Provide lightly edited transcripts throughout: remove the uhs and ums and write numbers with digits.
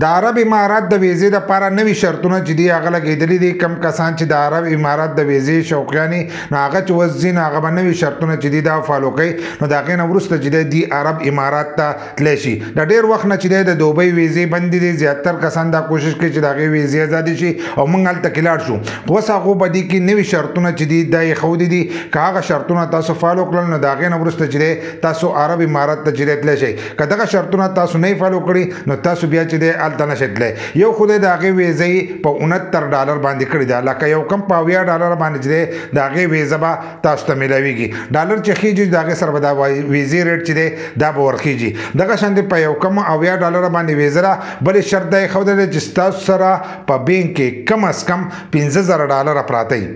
د عرب امارات د ویزې د لپاره نوي شرطونه چې دي هغه لګېدلي دي. کم کسان چې د عرب امارات د ویزې شوقیان نو هغه چې اوس ځي نو هغه به نوي شرطونه چې دي دا فالو کوي. نو د هغې نه وروسته چې دی عرب امارات ته تللی شي. د ډېر وخت نه چې دی د دوبۍ ویزې بندې دي. زیاتر کسان دا کوشش کوي چې د هغې ویزې ازادې شي او موږ هلته کې لاړ شو. خو اوس هغو په دې کې نوي شرطونه چې دي دا یې ښودي دي. که هغه شرطونه تاسو فالو کړل نو د هغې نه وروسته چې دی تاسو عرب امارات ته چې دی تللی شئ. که دغه شرطونه تاسو نه فالو کړي نو تاسو بیا چې دی هلته نشئ تللی. یو خو د هغې ویزې په $69 باندې کړې ده، لکه یو کم په $80 باندې چې دی د هغې ویزه به تاسو ته میلاویږي. ډالر چې خیږي د هغې سره به دا ویزې ریټ چې دی دا به ورخیږي. دغه شانتې په یو کم $80 باندې ویزه ده. بلې شرط دا یې ښودلی چې ستاسو سره په بینک کې کم از کم $50,000 پراته وي.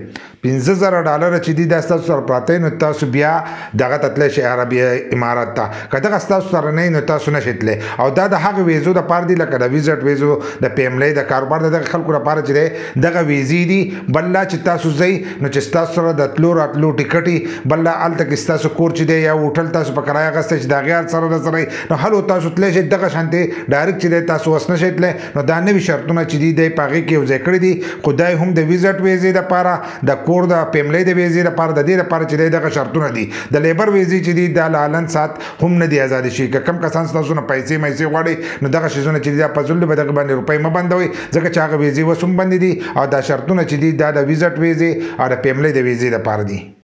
$50,000 چې دي دا ستاسو سره پراته وي نو تاسو بیا دغه ته تللی شئ عربي امارات ته. که دغه ستاسو سره نه وي نو تاسو نشئ تللی. او دا د هغه ویزو دپاره دي لکه د ویزټ ویزو، د فیملی، د کاروبار د دغه خلکو لپاره چې دی دغه ویزې دي. بل لا چې تاسو ځئ نو چې ستاسو سره د تلو راتلو ټکټ وي، بل لا هلته کې ستاسو کور چې دی یا هوټل تاسو په کرایه اخیستی چې د هغې هر سره درسره وي نو هلو تاسو تللی شئ. دغه شانتې ډایرکټ چې دی تاسو اوس نشئ تللی. نو دا نوي شرطونه چې دي دی په هغې کې یو ځای کړي دي. خو دا هم د ویزټ ویزې دپاره، د کور د فیملی د ویزې لپاره، د دې لپاره چې دی دغه شرطونه دي. د لیبر ویزې چې دي دا لالن سات هم نه دي ازادې شي. که کم کسان ستاسو نه پیسې میسې غواړئ نو دغه شیزونه چې دي دا په ځل به دغه باندې روپۍ مه بندوئ، ځکه چې هغه ویزې اوس هم بندې دي. او دا شرطونه چې دي دا د ویزټ ویزې او د فیملی د ویزې لپاره دي.